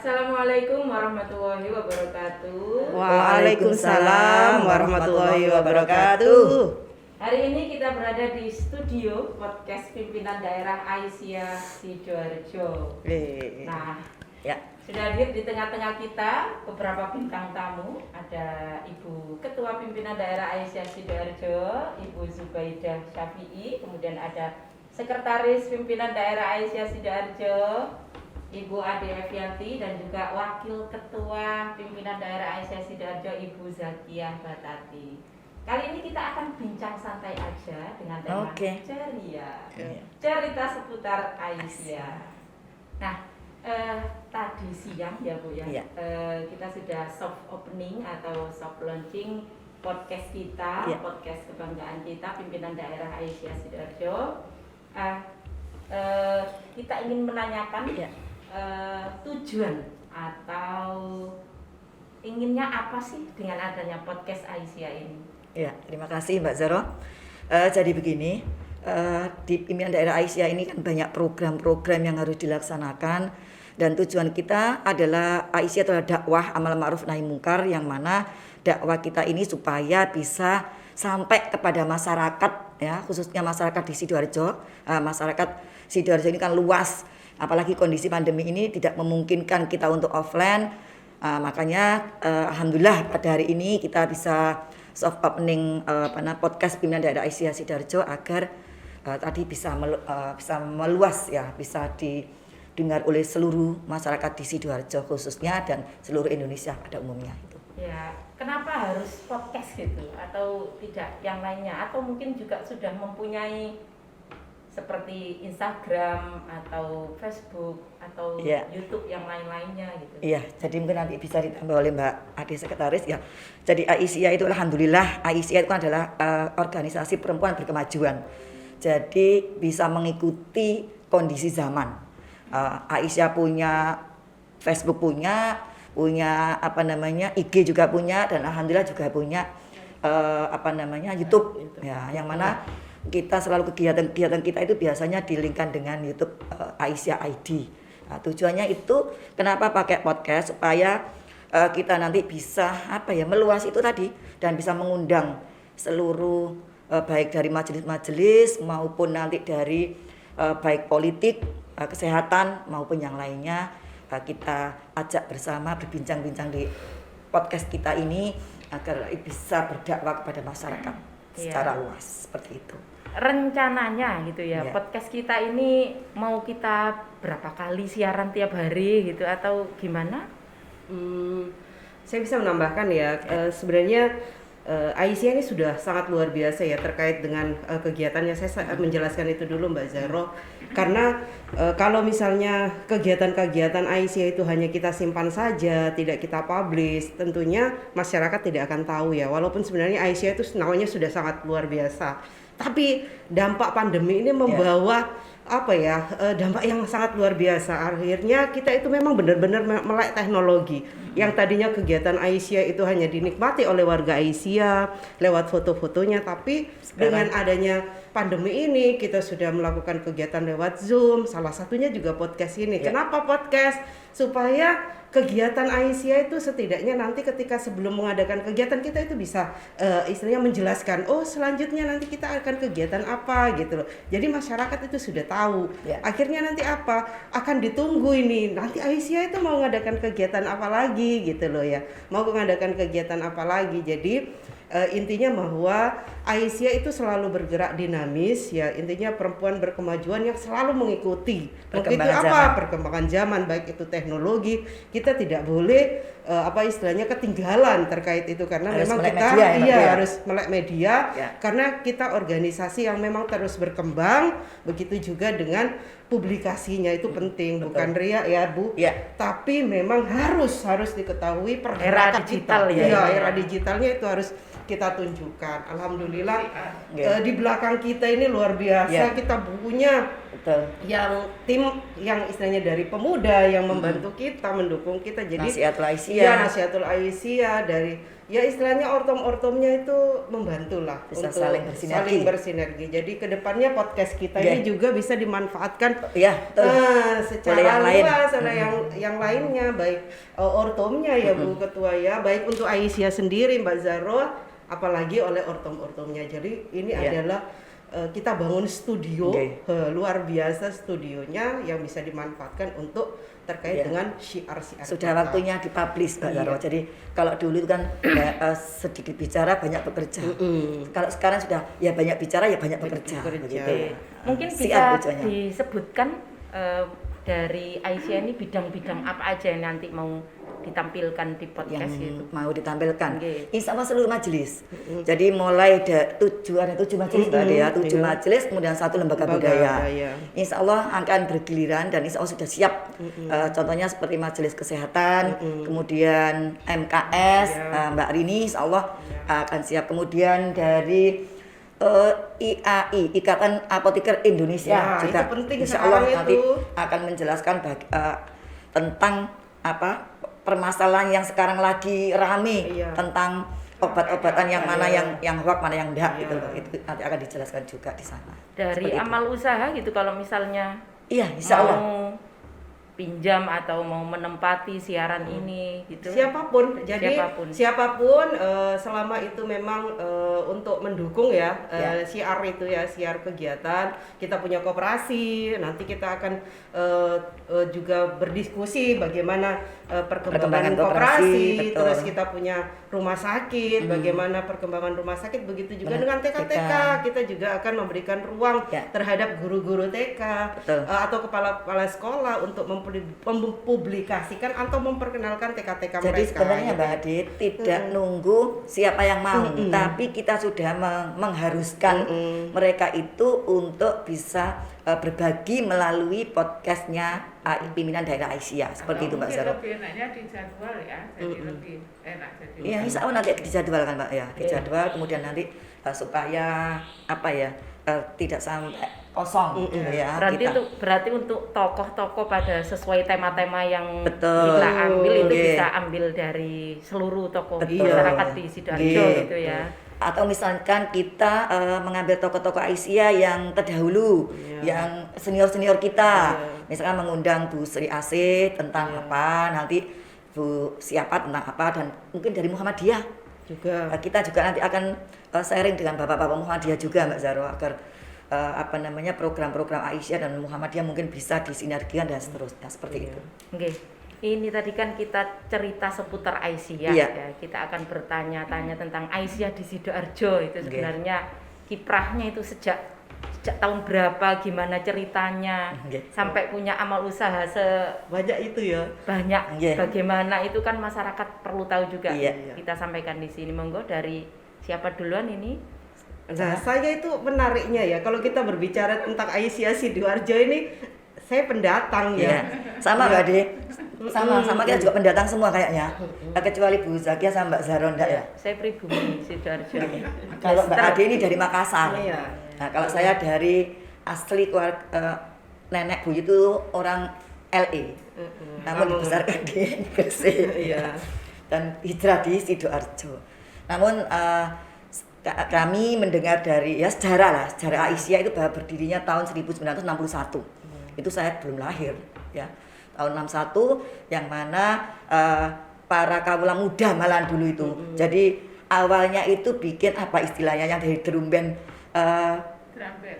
Assalamualaikum warahmatullahi wabarakatuh. Waalaikumsalam warahmatullahi wabarakatuh. Hari ini kita berada di studio podcast pimpinan daerah Aisyah Sidoarjo. Nah, sudah hadir di tengah-tengah kita beberapa bintang tamu. Ada Ibu Ketua Pimpinan Daerah Aisyah Sidoarjo, Ibu Zubaidah Syafi'i. Kemudian ada Sekretaris Pimpinan Daerah Aisyah Sidoarjo, Ibu Ade Evianti, dan juga Wakil Ketua Pimpinan Daerah Aisyah Sidoarjo, Ibu Zakiyah Batati. Kali ini kita akan bincang santai aja dengan tema ceria, cerita seputar Aisyah. Nah, tadi siang ya Bu ya, kita sudah soft opening atau soft launching podcast kita, podcast kebanggaan kita, Pimpinan Daerah Aisyah Sidoarjo. Kita ingin menanyakan tujuan atau inginnya apa sih dengan adanya podcast Aisyah ini? Ya, terima kasih Mbak Zaro. Jadi begini, di Pimpinan Daerah Aisyah ini kan banyak program-program yang harus dilaksanakan, dan tujuan kita adalah Aisyah adalah dakwah amal ma'ruf nahi mungkar, yang mana dakwah kita ini supaya bisa sampai kepada masyarakat, ya, khususnya masyarakat di Sidoarjo. Masyarakat Sidoarjo ini kan luas, apalagi kondisi pandemi ini tidak memungkinkan kita untuk offline. Makanya alhamdulillah pada hari ini kita bisa soft opening podcast Pimpinan Daerah Aisyah Sidoarjo agar tadi bisa meluas, ya, bisa didengar oleh seluruh masyarakat di Sidoarjo khususnya dan seluruh Indonesia pada umumnya itu. Ya, kenapa harus podcast gitu atau tidak yang lainnya, atau mungkin juga sudah mempunyai seperti Instagram atau Facebook atau YouTube yang lain-lainnya gitu. Iya, jadi mungkin nanti bisa ditambah oleh Mbak Ade Sekretaris ya. Jadi Aisyah itu alhamdulillah, Aisyah itu adalah organisasi perempuan berkemajuan. Jadi bisa mengikuti kondisi zaman. Aisyah punya Facebook, punya IG juga punya, dan alhamdulillah juga punya YouTube ya, yang mana kita selalu kegiatan kita itu biasanya dilingkan dengan YouTube Aisyah ID. Nah, tujuannya itu kenapa pakai podcast, supaya kita nanti bisa meluas itu tadi, dan bisa mengundang seluruh baik dari majelis-majelis maupun nanti dari baik politik, kesehatan maupun yang lainnya. Kita ajak bersama berbincang-bincang di podcast kita ini agar bisa berdakwah kepada masyarakat secara luas, seperti itu. Rencananya gitu ya, podcast kita ini mau kita berapa kali siaran tiap hari gitu atau gimana? Saya bisa menambahkan ya, sebenarnya Aisyah ini sudah sangat luar biasa ya terkait dengan kegiatannya. Saya menjelaskan itu dulu Mbak Zaro, karena kalau misalnya kegiatan-kegiatan Aisyah itu hanya kita simpan saja, tidak kita publish, tentunya masyarakat tidak akan tahu ya, walaupun sebenarnya Aisyah itu namanya sudah sangat luar biasa. Tapi dampak pandemi ini membawa dampak yang sangat luar biasa. Akhirnya kita itu memang benar-benar melek teknologi. Yang tadinya kegiatan Aisyah itu hanya dinikmati oleh warga Aisyah lewat foto-fotonya, tapi dengan adanya pandemi ini kita sudah melakukan kegiatan lewat Zoom, salah satunya juga podcast ini. Kenapa podcast? Supaya kegiatan Aisyah itu setidaknya nanti ketika sebelum mengadakan kegiatan kita itu bisa istilahnya menjelaskan, oh selanjutnya nanti kita akan kegiatan apa gitu loh. Jadi masyarakat itu sudah tahu. Akhirnya nanti akan ditunggu ini. Nanti Aisyah itu mau mengadakan kegiatan apa lagi gitu loh ya. Mau mengadakan kegiatan apa lagi. Jadi intinya bahwa Aisyah itu selalu bergerak dinamis ya, intinya perempuan berkemajuan yang selalu mengikuti perkembangan zaman, baik itu teknologi. Kita tidak boleh istilahnya ketinggalan terkait itu, karena harus memang kita harus melek media karena kita organisasi yang memang terus berkembang. Begitu juga dengan publikasinya itu penting. Bukan ria ya Bu, tapi memang harus diketahui pergerakan era digital era digitalnya itu harus kita tunjukkan. Alhamdulillah alhamdulillah di belakang kita ini luar biasa. Kita punya yang tim yang istilahnya dari pemuda yang membantu kita, mendukung kita. Jadi Nasihatul Aisyah. Nasihatul Aisyah dari istilahnya ortom-ortomnya itu membantu lah bisa untuk saling bersinergi. Jadi kedepannya podcast kita ini juga bisa dimanfaatkan secara luas oleh yang lainnya, baik ortomnya ya Bu Ketua ya, baik untuk Aisyah sendiri Mbak Zahro, apalagi oleh ortom-ortomnya. Jadi ini adalah kita bangun studio luar biasa, studionya yang bisa dimanfaatkan untuk terkait dengan syiar-syiar. Sudah waktunya dipublish Mbak Zahro. Jadi kalau dulu itu kan sedikit bicara banyak bekerja. Kalau sekarang sudah ya banyak bicara ya banyak bekerja. Begitu. Mungkin bisa disebutkan dari Aisyah ini bidang-bidang apa aja yang nanti mau ditampilkan di podcast yang itu? mau ditampilkan. Insya Allah seluruh majelis. Jadi mulai ada 7 majelis Mbak Ade ya, 7 majelis kemudian 1 lembaga budaya. Insya Allah akan bergiliran dan insya Allah sudah siap. Contohnya seperti majelis kesehatan, kemudian MKS, Mbak Rini insya Allah akan siap. Kemudian dari IAI, Ikatan Apoteker Indonesia juga insya Allah nanti akan menjelaskan tentang permasalahan yang sekarang lagi rame tentang obat-obatan yang mana yang hoax, mana yang enggak gitu loh. Itu nanti akan dijelaskan juga di sana. Dari amal usaha gitu kalau misalnya insya Allah mau pinjam atau mau menempati siaran ini gitu. Siapapun selama itu memang untuk mendukung siar itu ya, siar kegiatan. Kita punya koperasi, nanti kita akan juga berdiskusi bagaimana perkembangan koperasi, terus kita punya rumah sakit, bagaimana perkembangan rumah sakit, begitu juga dengan TK. Kita juga akan memberikan ruang terhadap guru-guru TK atau kepala-kepala sekolah untuk mempublikasikan atau memperkenalkan TK-TK mereka. Jadi sebenarnya Mbak Ade tidak nunggu siapa yang mau, tapi kita sudah mengharuskan mereka itu untuk bisa berbagi melalui podcastnya pimpinan daerah Aisyah seperti itu Mbak Zahro. Lebih enaknya dijadwal ya, jadi lebih enak jadi. Iya, insya Allah nanti dijadwalkan Mbak ya, dijadwal kemudian nanti supaya tidak sampai kosong ya. Berarti untuk tokoh-tokoh pada sesuai tema-tema yang kita ambil itu bisa ambil dari seluruh tokoh masyarakat di Sidoarjo gitu ya. Atau misalkan kita mengambil tokoh-tokoh Aisyah yang terdahulu, yang senior-senior kita, misalkan mengundang Bu Sri Asih tentang apa, nanti Bu siapa tentang apa, dan mungkin dari Muhammadiyah juga. Kita juga nanti akan sharing dengan bapak-bapak Muhammadiyah juga Mbak Zahro agar program-program Aisyah dan Muhammadiyah mungkin bisa disinergikan dan seterusnya seperti itu. Ini tadi kan kita cerita seputar Aisyah ya. Kita akan bertanya-tanya tentang Aisyah di Sidoarjo itu sebenarnya kiprahnya itu sejak tahun berapa, gimana ceritanya sampai punya amal usaha sebanyak itu ya. Banyak. Bagaimana itu kan masyarakat perlu tahu juga. Kita sampaikan di sini. Monggo dari siapa duluan ini? Nah, saya itu menariknya ya kalau kita berbicara tentang Aisyah Sidoarjo ini, saya pendatang ya. Sama Mbak Ade. Sama kita juga pendatang semua kayaknya. Kecuali Bu Zakia sama Mbak Zahro enggak ya? Saya pribumi Sidoarjo. Kalau Mbak Ade ini dari Makassar. Nah, kalau saya dari asli keluarga nenek Bu itu orang LE. Namun dibesarkan di Gresik. Dan hijrah di Sidoarjo. Namun kami mendengar dari sejarah Aisyah itu bahwa berdirinya tahun 1961. Itu saya belum lahir ya. Tahun 61 yang mana para kawula muda malahan dulu itu. Jadi awalnya itu bikin apa istilahnya yang dari drum band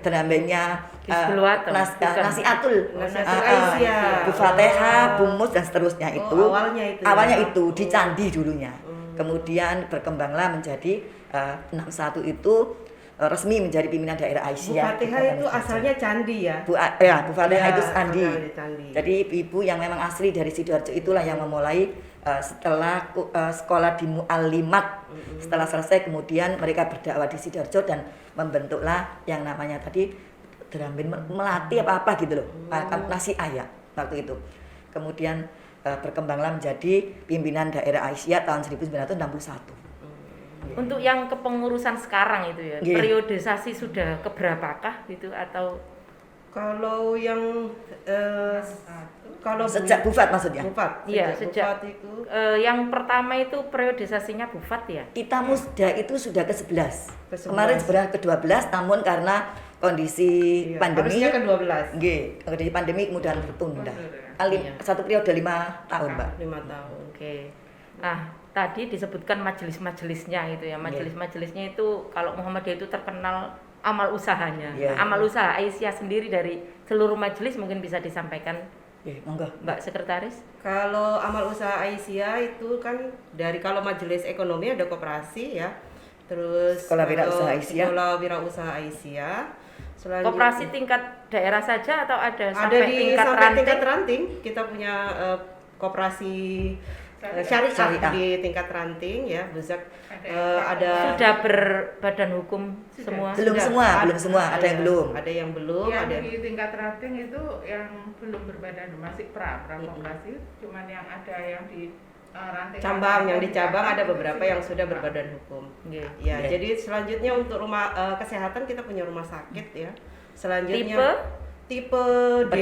drum bandnya Nasihatul Aisyah, Bu Fatihah, Bu Mus dan seterusnya itu. Awalnya itu di Candi dulunya. Kemudian berkembanglah menjadi 61 itu resmi menjadi pimpinan daerah Aisyah. Bu Fatihah itu asalnya Candi ya? Bu Fatihah itu Candi. Jadi ibu yang memang asli dari Sidoarjo itulah yang memulai setelah sekolah di Mu'allimat. Setelah selesai kemudian mereka berdakwah di Sidoarjo dan membentuklah yang namanya tadi melatih apa-apa gitu loh. Nasiah ya waktu itu. Kemudian berkembanglah menjadi pimpinan daerah Aisyah tahun 1961. Untuk yang kepengurusan sekarang itu ya, Nggih. periodisasi sudah keberapakah gitu atau Kalau yang kalau Sejak Bufat maksudnya? Bufat, Iya, Bufat itu yang pertama itu periodisasinya Bufat ya? Kita musda itu sudah ke-11. Ke-11. Kemarin sebenarnya ke-12 namun karena kondisi iya, pandemi harusnya ke-12 nggih, kondisi pandemi kemudian tertunda. Iya. Satu periode 5 tahun, Mbak. 5 tahun. Oke. Nah, tadi disebutkan majelis-majelisnya itu ya. Majelis-majelisnya itu kalau Muhammadiyah itu terkenal amal usahanya. Iya. Amal usaha Aisyah sendiri dari seluruh majelis mungkin bisa disampaikan Monggo. Mbak Sekretaris. Kalau amal usaha Aisyah itu kan dari kalau majelis ekonomi ada koperasi ya. Terus Sekolah Wirausaha kalau Aisyah. Sekolah Wirausaha Aisyah. Selanjutnya- Koperasi tingkat daerah saja atau ada ada sampai di tingkat sampai ranting? tingkat ranting. Kita punya koperasi syariah di tingkat ranting ya, Buzak ada Sudah berbadan hukum semua. Belum semua, ada yang belum. Ada yang belum, Yang ada di tingkat rating itu yang belum berbadan masih pra koperasi, cuman yang ada yang di ranting cabang, yang di cabang ada itu beberapa sih yang sudah berbadan hukum. Nggih. Ya, Oke. jadi selanjutnya untuk rumah kesehatan kita punya rumah sakit ya. Selanjutnya tipe D,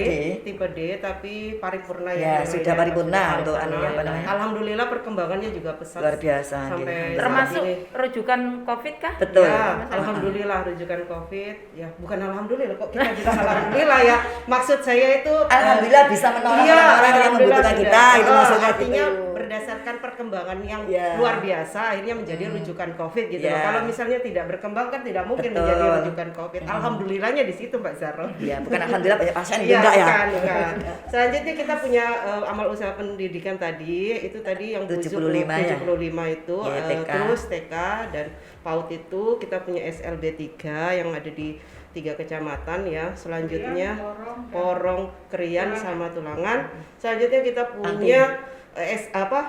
tipe D tapi paripurna Ya, sudah paripurna untuk anu ya, apa namanya? Alhamdulillah perkembangannya juga pesat. Luar biasa, sampai nggih. Termasuk saat ini. rujukan Covid kah? Betul. Ya, alhamdulillah rujukan Covid. Ya, bukan alhamdulillah kok kita bilang alhamdulillah ya. Maksud saya itu Alhamdulillah bisa menolong iya, orang-orang yang alhamdulillah membutuhkan sudah. kita, itu maksudnya artinya gitu. berdasarkan perkembangan yang Ya. luar biasa akhirnya menjadi rujukan Covid gitu loh. Ya. Kalau misalnya tidak berkembang kan tidak mungkin Betul. menjadi rujukan Covid. Alhamdulillahnya di situ Mbak Zaro. Ya, bukan alhamdulillah banyak pasien Iya, enggak ya. bukan. Selanjutnya kita punya amal usaha pendidikan tadi, itu tadi yang 75 ya. 75 itu, Iya, TK. terus TK dan PAUD itu kita punya SLB 3 yang ada di 3 kecamatan ya. Selanjutnya Porong, Krian sama Tulangan. Selanjutnya kita punya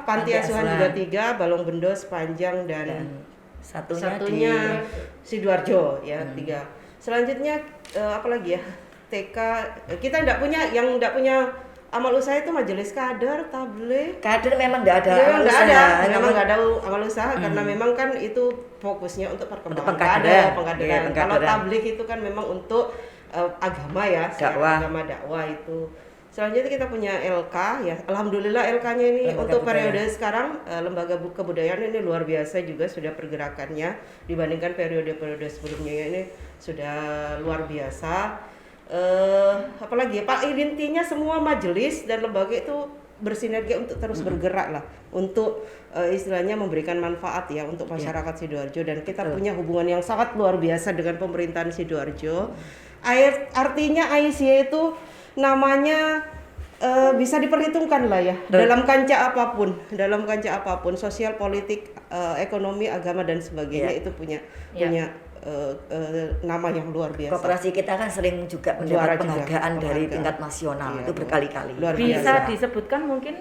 Panti Asuhan juga 3, Balong Bendo, Sepanjang dan satunya Sidoarjo ya 3. Selanjutnya apa lagi ya? TK kita enggak punya amal usaha itu majelis kader, tabligh. Kader memang enggak ada Ya, amal enggak usaha, ada, namun- memang enggak ada amal usaha karena memang kan itu fokusnya untuk perkembangan pengkaderan. pengkaderan. Iya, Kalau pengkaderan. tabligh itu kan memang untuk agama ya, Dakwah. agama dakwah itu. Selanjutnya kita punya LK ya. Alhamdulillah LK-nya ini Lembaga untuk budaya. periode sekarang lembaga kebudayaan ini luar biasa juga sudah pergerakannya dibandingkan periode-periode sebelumnya ya, ini sudah luar biasa. Apalagi ya Pak, intinya semua majelis dan lembaga itu bersinergi untuk terus bergerak lah untuk istilahnya memberikan manfaat ya untuk masyarakat Sidoarjo, dan kita punya hubungan yang sangat luar biasa dengan pemerintahan Sidoarjo. Artinya Aisyah itu namanya bisa diperhitungkan lah ya dalam kancah apapun, sosial, politik, ekonomi, agama dan sebagainya itu punya nama yang luar biasa. Koperasi kita kan sering juga Juara mendapat juga, penghargaan dari penghargaan. tingkat nasional, Iya, itu berkali-kali. luar Bisa biasa. disebutkan mungkin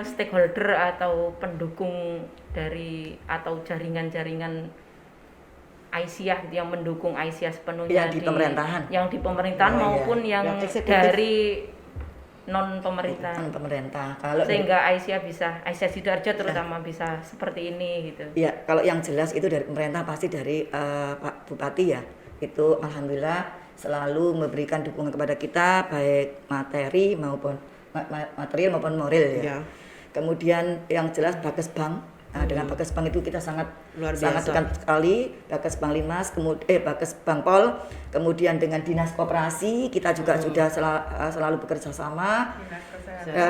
stakeholder atau pendukung dari atau jaringan-jaringan Aisyah yang mendukung Aisyah sepenuhnya Yang di pemerintahan. yang di pemerintahan Oh, iya. maupun yang Yang eksekutif. dari non pemerintah. Kan pemerintah. Kalau Sehingga Aisyah Sidoarjo terutama bisa seperti ini gitu. ya, kalau yang jelas itu dari pemerintah pasti dari Pak Bupati ya. Itu alhamdulillah selalu memberikan dukungan kepada kita baik materi maupun material maupun moral ya. Ya. Kemudian yang jelas Bakesbang. Nah, dengan Bakesbang itu kita sangat Luar sangat biasa. dekat sekali. Bakesbang Limas, Bakesbang Pol, kemudian dengan Dinas Koperasi kita juga sudah selalu bekerja sama.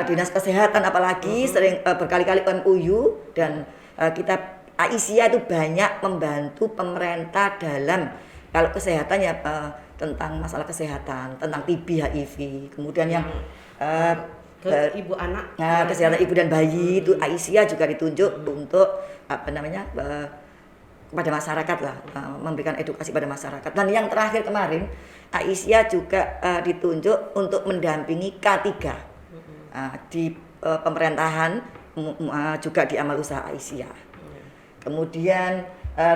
Dinas Kesehatan apalagi sering berkali-kali MOU, dan kita Aisyah itu banyak membantu pemerintah dalam kalau kesehatan ya tentang masalah kesehatan, tentang TB, HIV, kemudian yang Ibu anak. Nah, kesehatan ibu dan bayi itu Aisyah juga ditunjuk untuk kepada masyarakat lah, memberikan edukasi pada masyarakat. Dan yang terakhir kemarin Aisyah juga ditunjuk untuk mendampingi K3 di pemerintahan, juga di amal usaha Aisyah. Kemudian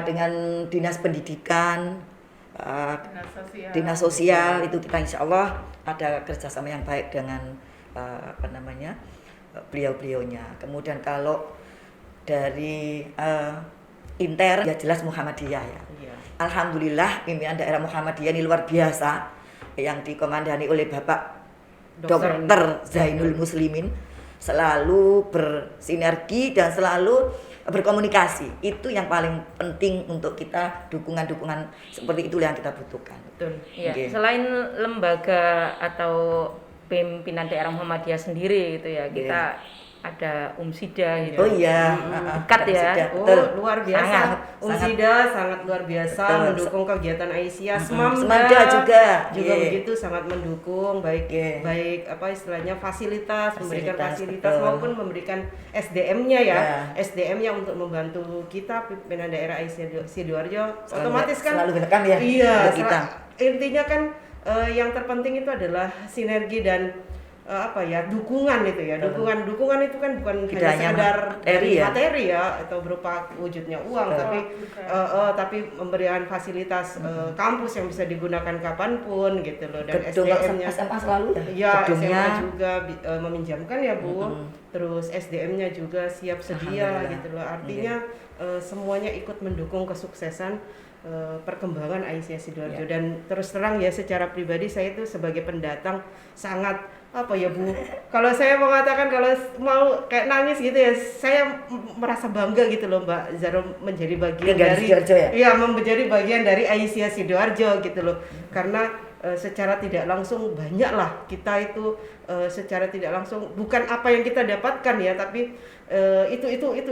dengan dinas pendidikan, dinas sosial itu kita insya Allah ada kerjasama yang baik dengan beliau-beliaunya. Kemudian kalau dari intern ya jelas Muhammadiyah ya. Iya. Alhamdulillah pimpinan daerah Muhammadiyah ini luar biasa yang dikomandani oleh Bapak Dr. Zainul Muslimin selalu bersinergi dan selalu berkomunikasi. Itu yang paling penting untuk kita, dukungan-dukungan seperti itu yang kita butuhkan. Betul. Ya, Oke. selain lembaga atau pimpinan daerah Muhammadiyah sendiri gitu ya, kita ada Umsida gitu. Oh iya, Dekat ya. Sudah, Oh, betul. luar biasa. Sangat, Umsida sangat luar biasa Betul. mendukung kegiatan Aisyah. Semada juga. juga Iya. begitu sangat mendukung baik Iya. baik apa istilahnya fasilitas, memberikan Fasilitas, fasilitas betul. maupun memberikan SDM-nya ya. Ya. SDM-nya untuk membantu kita pimpinan daerah Aisyah Sidoarjo. Selalu- Otomatis kan selalu welcome ya Iya, buat kita. intinya kan yang terpenting itu adalah sinergi dan dukungan itu ya. Dukungan itu kan bukan Tidak hanya hanya sekedar materi ya. materi ya atau berupa wujudnya uang, Betul. tapi memberikan fasilitas kampus yang bisa digunakan kapanpun gitu loh, dan Gedung SDM-nya SMA selalu ya. ya Gedungnya SMA juga meminjamkan ya Bu. Terus SDM-nya juga siap sedia Alhamdulillah. gitu loh. Artinya semuanya ikut mendukung kesuksesan perkembangan Aisyah Sidoarjo. Ya. Dan terus terang ya secara pribadi saya itu sebagai pendatang sangat Bu, kalau saya mengatakan kalau mau kayak nangis gitu ya, saya merasa bangga gitu loh Mbak Zaro menjadi bagian Tinggal di dari Sidoarjo ya? iya, menjadi bagian dari Aisyah Sidoarjo gitu loh. Karena secara tidak langsung banyaklah kita itu secara tidak langsung bukan apa yang kita dapatkan ya, tapi itu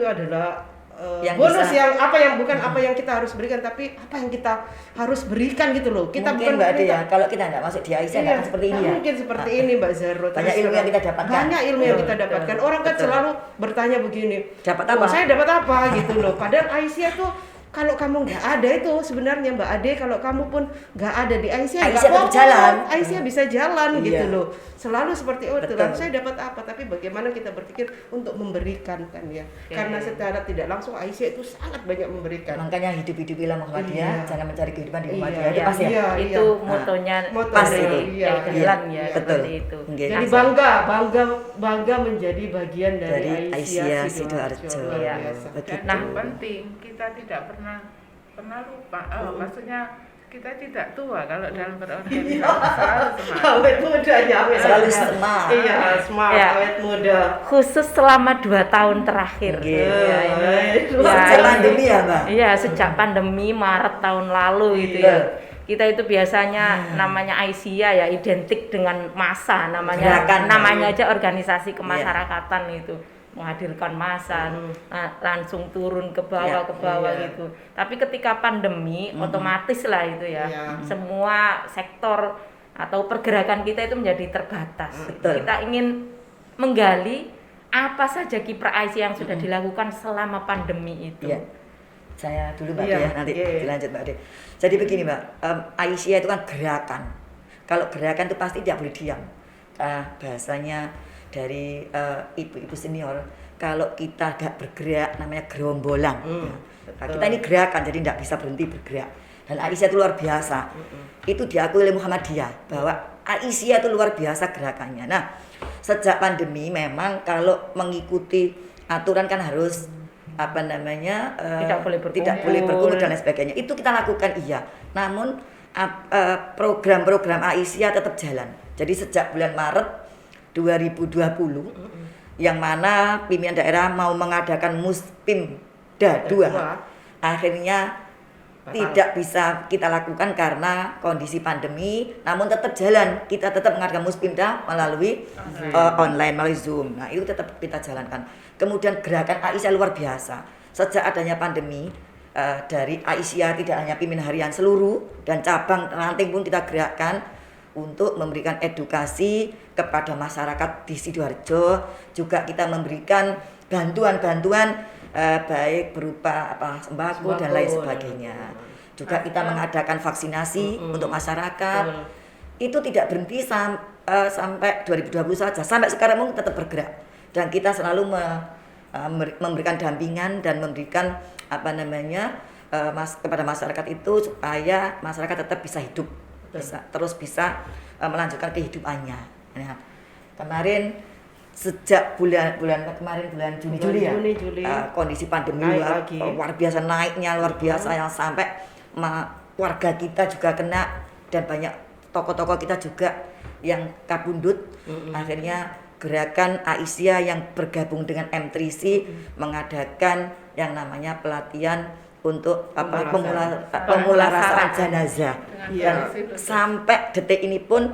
adalah Yang bonus bisa- yang bukan apa yang kita harus berikan, tapi apa yang kita harus berikan gitu loh. Kita mungkin bukan Mbak Ade minta- ya, kalau kita nggak masuk di Aisyah nggak akan seperti ini ya. mungkin seperti ini Mbak Zaro. Banyak Terus ilmu yang kita dapatkan. Banyak ilmu yang kita Betul, dapatkan. betul. Orang kan Betul. selalu bertanya begini. Dapat "Oh, apa?" saya dapat apa gitu loh. Padahal Aisyah tuh kalau kamu nggak ada itu sebenarnya Mbak Ade, kalau kamu pun nggak ada di Aisyah, nggak Aisyah tetap apa-apa. jalan. Aisyah bisa jalan Iya. gitu loh. Selalu seperti itu. Betul. Lah, saya dapat apa? Tapi bagaimana kita berpikir untuk memberikan kan ya. Oke. Karena secara tidak langsung Aisyah itu sangat banyak memberikan. Makanya hidup-hidupilah Muhammadiyah, Iya. jangan mencari kehidupan di Iya, Muhammadiyah. Itu iya, pas ya. iya. Itu motonya Moto Pas dari itu. Iya, Kiai Dahlan iya, ya, iya. seperti itu. Oke. Jadi bangga menjadi bagian dari, Dari Aisyah Aisyah Sidoarjo. Sidoarjo. Luar Iya. biasa. Begitu. Dan Nah. yang penting kita tidak pernah lupa. Maksudnya kita tidak tua kalau dalam berorganisasi, selalu semangat. Awet muda ya, awet Selalu muda. semangat. Iya, semangat, Ya. awet muda. Khusus selama 2 tahun terakhir. Oke. Ya, ini. Luar Sejak biasa. pandemi ya Mbak. Iya, sejak pandemi Maret tahun lalu gitu Iya. ya. Kita itu biasanya namanya Aisyah ya identik dengan massa, namanya Gerakan. namanya aja organisasi kemasyarakatan itu, menghadirkan massa, langsung turun ke bawah Iya. gitu. Tapi ketika pandemi otomatis lah itu ya. Iya. Semua sektor atau pergerakan kita itu menjadi terbatas. Betul. Kita ingin menggali apa saja kiprah Aisyah yang sudah dilakukan selama pandemi itu. Iya. Saya dulu Mbak Iya, Ade ya, nanti iya. dilanjut Mbak Ade. Jadi begini Mbak, Aisyah itu kan gerakan. Kalau gerakan itu pasti tidak boleh diam. Bahasanya dari ibu-ibu senior, kalau kita gak bergerak namanya gerombolan. Nah, kita ini gerakan, jadi tidak bisa berhenti bergerak. Dan Aisyah itu luar biasa. Itu diakui oleh Muhammadiyah bahwa Aisyah itu luar biasa gerakannya. Nah, sejak pandemi memang kalau mengikuti aturan kan harus Tidak boleh berkumpul. tidak boleh berkumpul dan lain sebagainya. Itu kita lakukan iya. Namun program-program Aisyah tetap jalan. Jadi sejak bulan Maret 2020 yang mana pimpinan daerah mau mengadakan Muspimda 2 akhirnya Batal. tidak bisa kita lakukan karena kondisi pandemi, namun tetap jalan. Kita tetap mengadakan Muspimda melalui online, melalui Zoom. Nah, itu tetap kita jalankan. Kemudian gerakan Aisyah luar biasa. Sejak adanya pandemi, dari Aisyah tidak hanya pimpinan harian seluruh dan cabang ranting pun kita gerakkan untuk memberikan edukasi kepada masyarakat di Sidoarjo. Juga kita memberikan bantuan-bantuan baik berupa sembako dan lain sebagainya. Juga kita mengadakan vaksinasi untuk masyarakat. Itu tidak berhenti sampai 2020 saja. Sampai sekarang pun tetap bergerak. Dan kita selalu memberikan dampingan dan memberikan kepada masyarakat itu supaya masyarakat tetap bisa hidup, bisa melanjutkan kehidupannya. Nah, kemarin sejak bulan kemarin bulan Juni ya. Juli. Kondisi pandemi Naik lagi. luar biasa naiknya, luar biasa yang sampai warga kita juga kena dan banyak tokoh-tokoh kita juga yang kabundut. Akhirnya gerakan Aisyah yang bergabung dengan M3C mengadakan yang namanya pelatihan untuk pemulasaraan jenazah. Dan sampai detik ini pun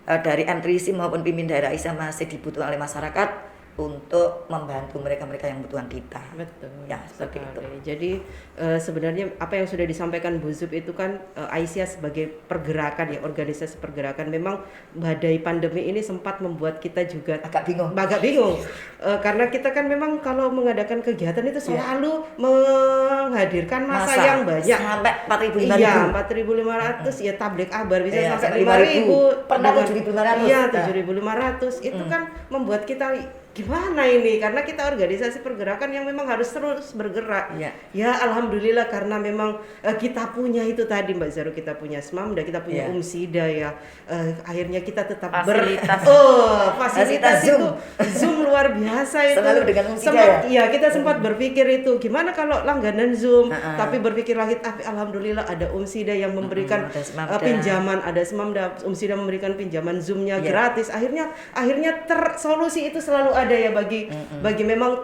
dari M3C maupun pimpin daerah Aisyah masih dibutuhkan oleh masyarakat untuk membantu mereka-mereka yang membutuhkan kita. Betul. Ya, seperti itu. Jadi sebenarnya apa yang sudah disampaikan Bu Zub itu kan Aisyah sebagai pergerakan ya, organisasi pergerakan, memang badai pandemi ini sempat membuat kita juga Agak bingung. Karena kita kan memang kalau mengadakan kegiatan itu selalu menghadirkan massa yang banyak sampai 4.000 Iya, 4.500 ya, tablik akbar bisa Iya, sampai 5.000. 5.000, Pernah 7.500. Iya, 7.500. Itu kan membuat kita gimana ini, karena kita organisasi pergerakan yang memang harus terus bergerak. Iya. Ya alhamdulillah, karena memang kita punya itu tadi Mbak Zaro, kita punya Smamda, kita punya Iya. Umsida ya. Akhirnya kita tetap Fasilitas. fasilitas itu Zoom luar biasa itu. Selalu dengan Umsida Sempat, ya? iya, kita sempat berpikir itu gimana kalau langganan Zoom, Ha-ha. tapi berpikir lagi, tapi alhamdulillah ada Umsida yang memberikan ada Smamda. pinjaman, ada Smamda, Umsida memberikan pinjaman Zoom-nya Iya. gratis. Akhirnya solusi itu selalu ada ya bagi memang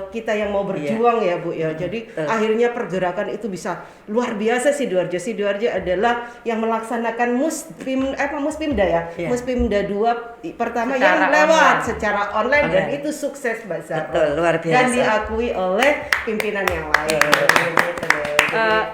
kita yang mau berjuang ya Bu ya. Jadi akhirnya pergerakan itu bisa luar biasa. Sidoarjo adalah yang melaksanakan Muspimda ya. Iya. Muspimda 2 pertama Secara yang lewat online. secara online dan Online. itu sukses Mbak Zaro. Betul, luar biasa. Dan diakui oleh pimpinan yang lain.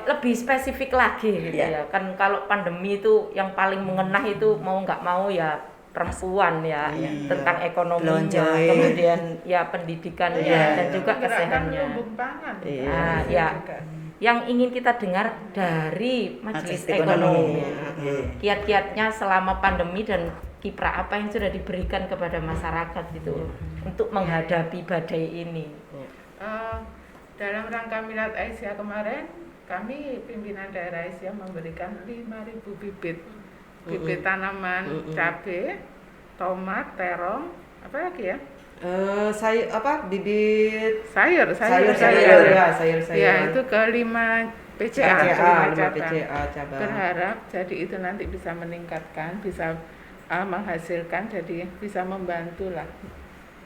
Lebih spesifik lagi gitu Iya. ya kan, kalau pandemi itu yang paling mengenah itu mau nggak mau ya perempuan ya, tentang ekonominya, Belonjoin. kemudian ya pendidikannya dan juga Gerakan kesehatannya. lumbung pangan. Ah, ya. Yang ingin kita dengar dari Majelis Majelis Ekonomi, Ekonomi. kiat-kiatnya selama pandemi dan kiprah apa yang sudah diberikan kepada masyarakat gitu untuk menghadapi badai ini. Dalam rangka Milad Aisyah kemarin, kami pimpinan daerah Aisyah memberikan 5.000 bibit tanaman cabai, tomat, terong, apa lagi ya? Bibit Sayur. sayur. Ya, itu ke 5 PCA, PCA, 5 cabang. PCA cabang. Berharap jadi itu nanti bisa meningkatkan, bisa menghasilkan, jadi bisa membantu lah,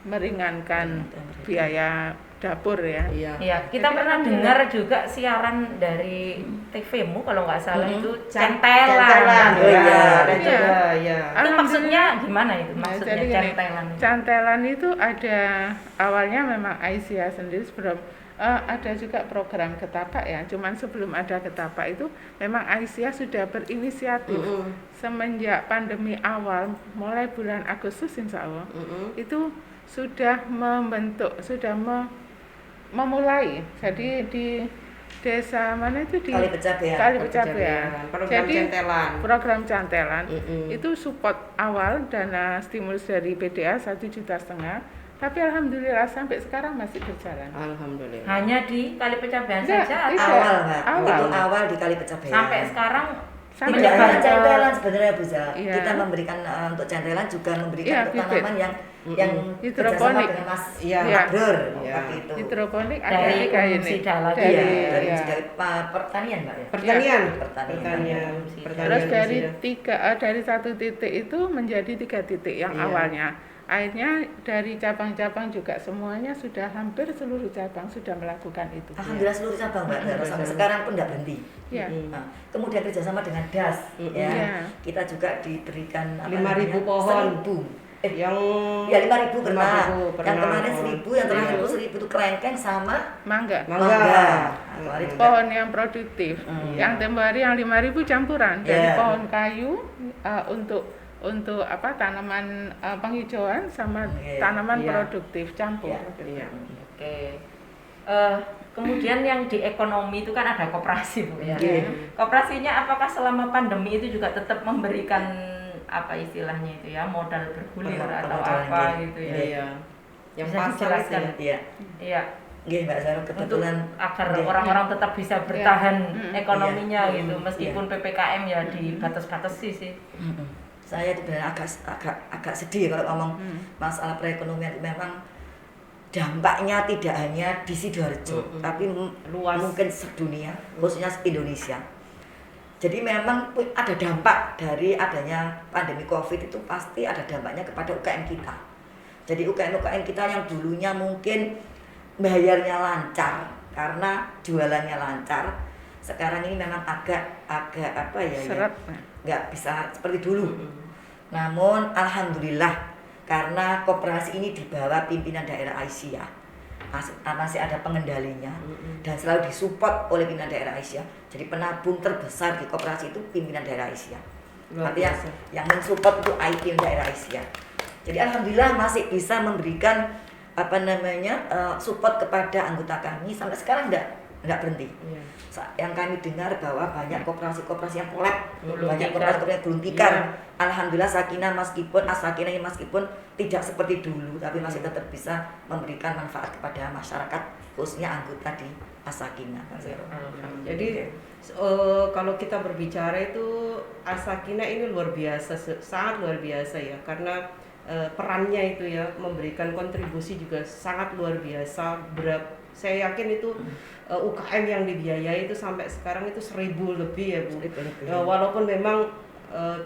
meringankan biaya dapur ya. Iya. Ya, kita Jadi pernah alhamdulillah. dengar juga siaran dari TV-mu kalau nggak salah itu Centelan. centelan. Oh iya. Ada Iya. juga ya. Itu maksudnya gimana itu? Nah, Maksudnya jadi gini, centelan. cantelan itu ada awalnya memang Aisyah sendiri sebelum ada juga program Getapak ya. Cuman sebelum ada Getapak itu memang Aisyah sudah berinisiatif semenjak pandemi awal, mulai bulan Agustus insya Allah itu sudah membentuk, memulai. Jadi di desa mana itu di Kali Pecabean. Kali Pecabean. Program Jadi Cantelan. program cantelan itu support awal dana stimulus dari PDA 1,5 juta, tapi alhamdulillah sampai sekarang masih berjalan. Alhamdulillah. Hanya di Kali Pecabean Enggak, saja tidak. atau Awal Mbak, Awal. itu awal di Kali Pecabean. sampai sekarang Sampai Tidak menyebar hanya ke- cantelan sebenarnya Bu Za. Iya. Kita memberikan untuk cantelan juga memberikan Iya, untuk bibit. tanaman yang kerjasama Hidroponik. dengan Mas Iya. Magdur Iya. waktu itu. Hidroponik ada Dari 3 ini. Umsida lagi. Iya, Dari, dari ya. pertanian Mbak ya. Pertanian. Pertanian. Terus dari Umsida. dari 1 titik itu menjadi 3 titik yang Iya. awalnya. Akhirnya dari cabang-cabang juga semuanya sudah, hampir seluruh cabang sudah melakukan itu. Alhamdulillah seluruh cabang Mbak, sampai sekarang pun tidak berhenti. Ya. Nah, kemudian kerjasama dengan DAS, ya. Iya. Kita juga diberikan 5.000 pohon. 1.000. Yang Ya 5.000 pernah. 5.000 pernah. Yang kemarin 1.000, yang terakhir itu 1.000. 1.000 itu kelengkeng sama Mangga. mangga. Kemarin juga. Pohon yang produktif. Yang tempo hari yang 5.000 campuran dari Iya. pohon kayu untuk tanaman penghijauan sama Iya. tanaman Iya. produktif campur. Iya. Oke. Kemudian yang di ekonomi itu kan ada koperasi Bu ya. Iya. Koperasinya apakah selama pandemi itu juga tetap memberikan apa istilahnya itu ya, modal bergulir atau Permodalan, apa iya. gitu ya. Iya. Yang Bisa pasar dijelaskan? itu ya. Iya. Iya. Nggih Mbak Zara, Untuk kebetulan agar Nggih. orang-orang tetap bisa bertahan Iya. ekonominya Iya. gitu, meskipun PPKM ya dibatas-batasi sih. Mm-mm. Saya itu benar agak sedih kalau ngomong masalah perekonomian. Memang dampaknya tidak hanya di Sidoarjo, tapi Luas. mungkin sedunia, khususnya Indonesia. Jadi memang ada dampak dari adanya pandemi COVID itu, pasti ada dampaknya kepada UKM kita. Jadi UKM kita yang dulunya mungkin bayarnya lancar karena jualannya lancar, sekarang ini memang agak apa ya, Seret. nggak bisa seperti dulu. Namun alhamdulillah karena koperasi ini di bawah pimpinan daerah Aisyah, masih ada pengendalinya dan selalu disupport oleh pimpinan daerah Aisyah. Jadi penabung terbesar di koperasi itu pimpinan daerah Aisyah. Artinya yang mensupport itu pimpinan daerah Aisyah. Jadi alhamdulillah masih bisa memberikan support kepada anggota kami sampai sekarang enggak berhenti. Yang kami dengar bahwa banyak koperasi-koperasi yang kolab, banyak koperasi yang gulung tikar. Alhamdulillah Sakinah meskipun tidak seperti dulu, tapi masih tetap bisa memberikan manfaat kepada masyarakat, khususnya anggota di As-Sakinah. Jadi kalau kita berbicara itu As-Sakinah ini luar biasa, sangat luar biasa ya, karena perannya itu ya memberikan kontribusi juga sangat luar biasa. Saya yakin itu UKM yang dibiayai itu sampai sekarang itu 1.000 lebih ya Bu. Walaupun memang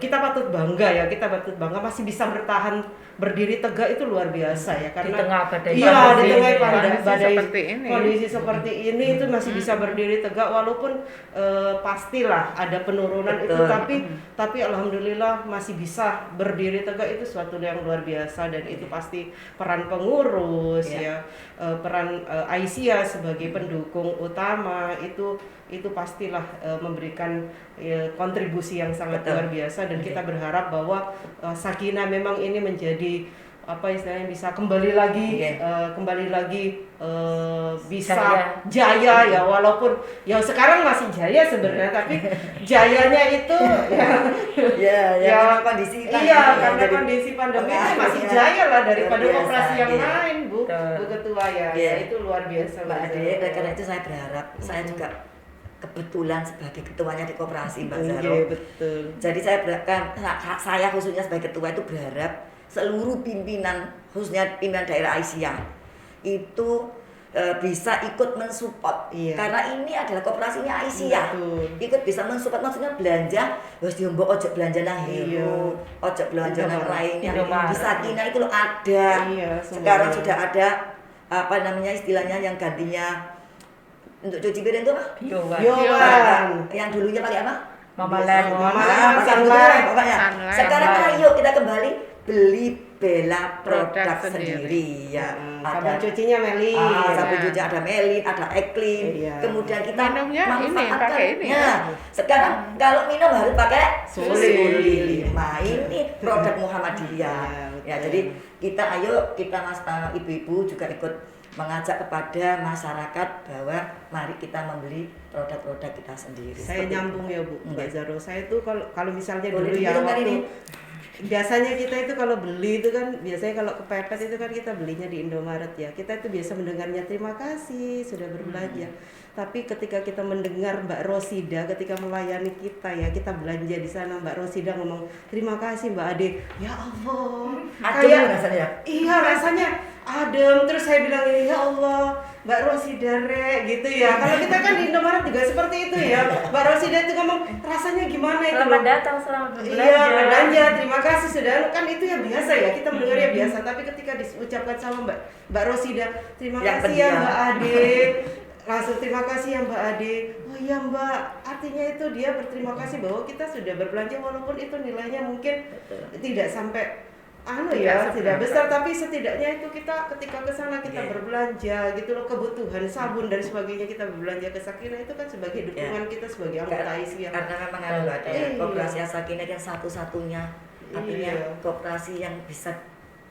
kita patut bangga ya, masih bisa bertahan berdiri tegak, itu luar biasa ya, karena di tengah badai badai seperti ini. kondisi seperti ini itu masih bisa berdiri tegak, walaupun pastilah ada penurunan. Betul. Itu tapi alhamdulillah masih bisa berdiri tegak, itu suatu yang luar biasa. Dan itu pasti peran pengurus ya, peran Aisyah sebagai pendukung utama itu pastilah memberikan kontribusi yang sangat luar biasa. Dan kita berharap bahwa Sakinah memang ini menjadi apa istilahnya, bisa kembali lagi bisa jaya ya, walaupun ya sekarang masih jaya sebenarnya, tapi jayanya itu ya kondisi karena kondisi pandemi itu masih jaya lah daripada koperasi yang lain Bu Ketua ya. Itu luar biasa Mbak Ade. Karena itu saya berharap, saya juga kebetulan sebagai ketuanya di koperasi Mbak Zaro. Betul. Jadi saya khususnya sebagai ketua itu berharap seluruh pimpinan, khususnya pimpinan daerah Aisyah itu bisa ikut mensupport. Karena ini adalah koperasinya Aisyah. Ikut bisa mensupport, maksudnya belanja, wis mbok ojo belanja nang Hero, ojo belanja nang lainnya. Di Sakinah itu loh ada. Sekarang sudah ada istilahnya yang gantinya untuk cuci piring itu apa? Biowan. Yang dulunya pakai apa? Mamalan, pokoknya. Sekarang ayo kita kembali beli Bella produk sendiri ya. Sabun cucinya Melin. Sabun cuci ada Melin, ada Eklin. Kemudian kita minumnya manfaatkan. pakai ini. Sekarang kalau minum harus pakai Suli 5. Ini produk Muhammadiyah. Ya, jadi kita Mas ibu-ibu juga ikut mengajak kepada masyarakat bahwa mari kita membeli produk-produk kita sendiri. Saya nyambung ya Bu, Mbak Zaro. Saya tuh kalau misalnya Boleh dulu ya waktu ini. Biasanya kita itu kalau beli itu kan, biasanya kalau kepepet itu kan kita belinya di Indomaret ya. Kita itu biasa mendengarnya terima kasih sudah berbelanja. Tapi ketika kita mendengar Mbak Rosida ketika melayani kita ya, kita belanja di sana, Mbak Rosida ngomong terima kasih Mbak Ade. Ya Allah. Adem rasanya. Iya rasanya adem. Terus saya bilang ini, ya Allah Mbak Rosida gitu ya. Kalau kita kan di Indomaret juga seperti itu ya. Mbak Rosida itu ngomong rasanya gimana itu. Selamat datang, selamat berbelanja. Iya, belanja, terima kasih sudah. Kan itu ya biasa ya, kita mendengarnya biasa. Tapi ketika diucapkan sama Mbak Rosida, terima kasih ya Mbak Ade. Langsung terima kasih ya Mbak Ade. Oh iya Mbak, artinya itu dia berterima kasih bahwa kita sudah berbelanja walaupun itu nilainya mungkin tidak sampai tidak besar, tapi setidaknya itu kita ketika ke sana kita berbelanja gitu loh, kebutuhan sabun dan sebagainya kita berbelanja ke Sakinah, itu kan sebagai dukungan kita sebagai anggota Aisyah. Karena memang ada koperasi Sakinah yang satu-satunya, artinya koperasi yang bisa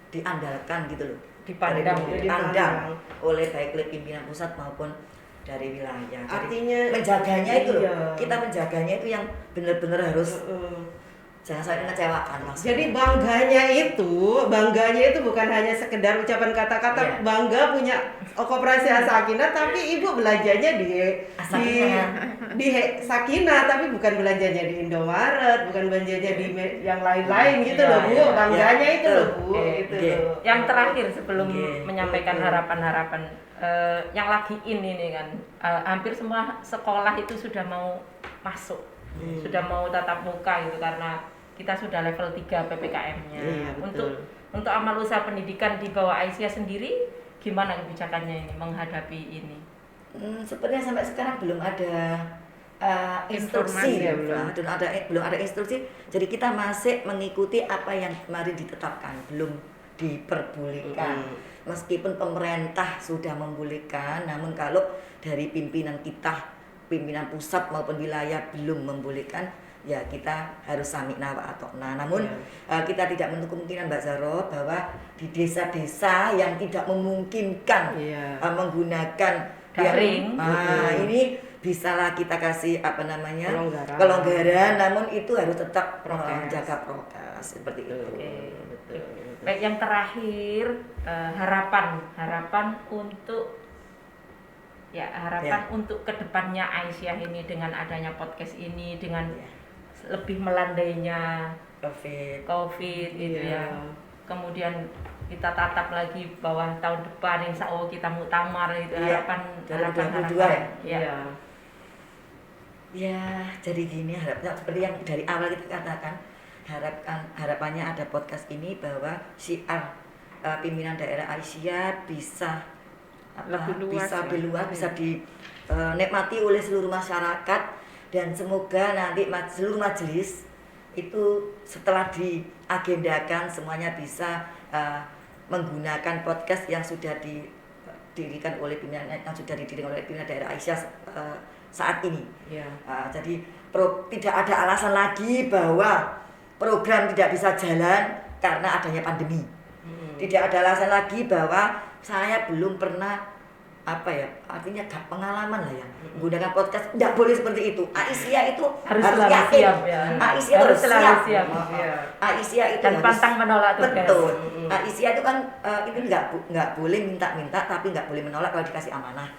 diandalkan gitu loh, dipandang oleh baik pimpinan pusat maupun dari wilayah. Artinya menjaganya itu loh, kita menjaganya itu yang benar-benar harus Jangan sampai mengecewakan maksudnya. Jadi bangganya itu bukan hanya sekedar ucapan kata-kata bangga punya koperasi Sakinah, tapi ibu belanjanya di Sakinah, tapi bukan belanjanya di Indomaret, bukan belanjanya di yang lain-lain gitu loh Bu. Bangganya itu loh Bu. Gitu loh. Yang terakhir sebelum menyampaikan harapan-harapan yang lagi ini nih kan, hampir semua sekolah itu sudah mau masuk, sudah mau tatap muka gitu karena kita sudah level 3 PPKM-nya. Untuk amal usaha pendidikan di bawah Aisyah sendiri, gimana kebijakannya ini menghadapi ini? Sebenarnya sampai sekarang belum ada instruksi, belum ada instruksi. Jadi kita masih mengikuti apa yang kemarin ditetapkan, belum diperbolehkan. Meskipun pemerintah sudah membolehkan, namun kalau dari pimpinan kita, pimpinan pusat maupun wilayah belum membolehkan, ya kita harus sami'na wa atokna. Namun kita tidak menutup kemungkinan Mbak Zahra bahwa di desa-desa yang tidak memungkinkan menggunakan daring, ini bisalah kita kasih kelonggaran, namun itu harus tetap menjaga prokes seperti itu. Baik, yang terakhir harapan untuk untuk kedepannya Aisyah ini dengan adanya podcast ini, dengan lebih melandainya COVID gitu ya. Kemudian kita tatap lagi bahwa tahun depan insya Allah kita muktamar itu harapan 2022 ya. Ya, jadi gini seperti yang dari awal kita katakan, harapannya ada podcast ini bahwa syiar pimpinan daerah Aisyah bisa lebih luas, bisa dinikmati oleh seluruh masyarakat. Dan semoga nanti seluruh majelis itu setelah diagendakan semuanya bisa menggunakan podcast yang sudah didirikan oleh pimpinan daerah Aisyah saat ini. Jadi tidak ada alasan lagi bahwa program tidak bisa jalan karena adanya pandemi. Tidak ada alasan lagi bahwa saya belum pernah artinya gak pengalaman lah ya menggunakan podcast, tidak boleh seperti itu. Aisyah itu harus yakin, Aisyah harus siap. Aisyah itu dan pantang menolak tugas. Betul. Aisyah itu kan itu nggak boleh minta-minta, tapi nggak boleh menolak kalau dikasih amanah.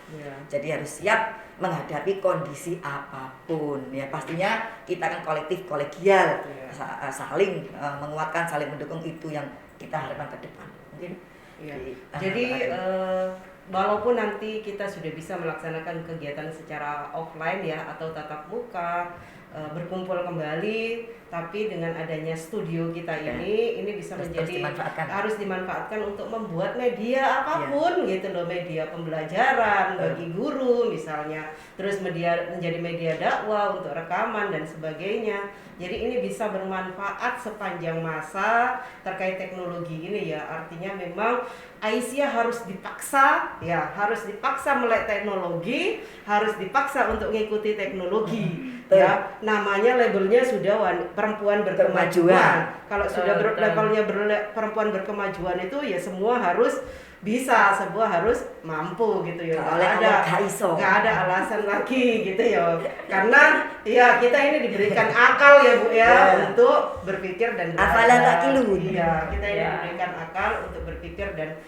Jadi harus siap menghadapi kondisi apapun. Ya pastinya kita kan kolektif, kolegial, saling menguatkan, saling mendukung, itu yang kita harapkan ke depan. Mungkin. Jadi walaupun nanti kita sudah bisa melaksanakan kegiatan secara offline ya atau tatap muka, berkumpul kembali, tapi dengan adanya studio kita ini bisa harus dimanfaatkan untuk membuat media apapun gitu loh, media pembelajaran bagi guru misalnya, terus menjadi media dakwah untuk rekaman dan sebagainya. Jadi ini bisa bermanfaat sepanjang masa terkait teknologi ini ya. Artinya memang Aisyah harus dipaksa melek teknologi, harus dipaksa untuk mengikuti teknologi. Ya, namanya labelnya sudah perempuan berkemajuan. Kalau sudah levelnya perempuan berkemajuan itu ya semua harus bisa, semua harus mampu gitu ya. Nggak ada alasan lagi gitu ya. Karena ya kita ini diberikan akal ya Bu ya untuk berpikir dan belajar. Iya, kita ini diberikan akal untuk berpikir dan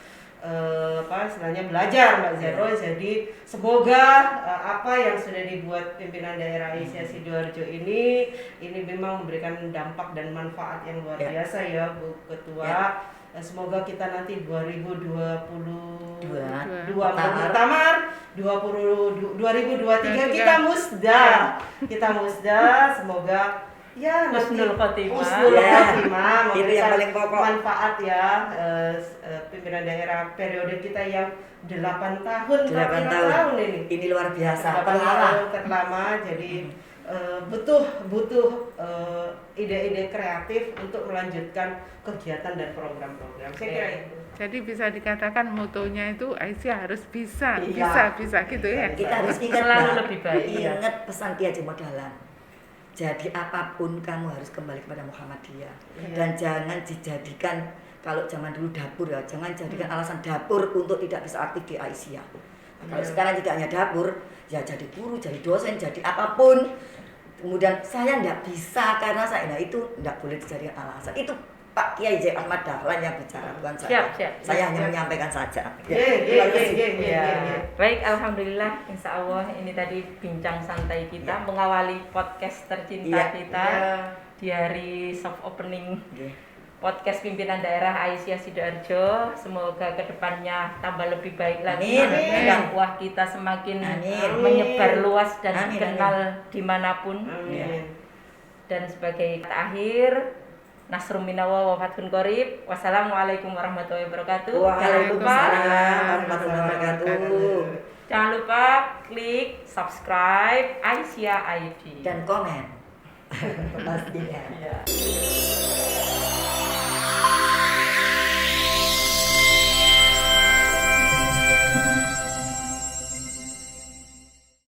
istilahnya belajar Mbak Zahra. Jadi semoga apa yang sudah dibuat pimpinan daerah Aisyah Sidoarjo ini memang memberikan dampak dan manfaat yang luar biasa ya Bu Ketua. Semoga kita nanti 2022 muktamar, 2023 kita musda, semoga ya husnul khotimah itu yang paling pokok, manfaat ya pimpinan daerah periode kita yang 8 tahun ini luar biasa, 8 tahun terlama. Jadi butuh ide-ide kreatif untuk melanjutkan kegiatan dan program-program. Saya kira itu. Jadi bisa dikatakan motonya itu Aisyah harus bisa gitu ya. Kita harus ingat selalu lebih baik. Ingat pesan Ki Haji Modalan. Jadi apapun kamu harus kembali kepada Muhammadiyah. Dan jangan dijadikan, kalau zaman dulu dapur ya, jangan jadikan alasan dapur untuk tidak bisa aktif di Aisyah. Kalau sekarang tidak hanya dapur, ya jadi guru, jadi dosen, jadi apapun. Kemudian saya nggak bisa karena saya, nah itu nggak boleh dijadikan alasan. Itu Pak Kiai J. Ahmad Dahlan yang bicara, bukan saya. Saya hanya menyampaikan saja. Baik, alhamdulillah, insya Allah ini tadi bincang santai kita mengawali podcast tercinta kita di hari soft opening podcast pimpinan daerah Aisyah Sidoarjo. Semoga kedepannya tambah lebih baik lagi. Dakwah kita semakin menyebar luas dan dikenal dimanapun. Dan sebagai kata akhir, Nasrun minallahi wa fathun qarib. Wassalamualaikum warahmatullahi wabarakatuh. Jangan lupa klik subscribe Aisyah ID dan komen. Pastinya.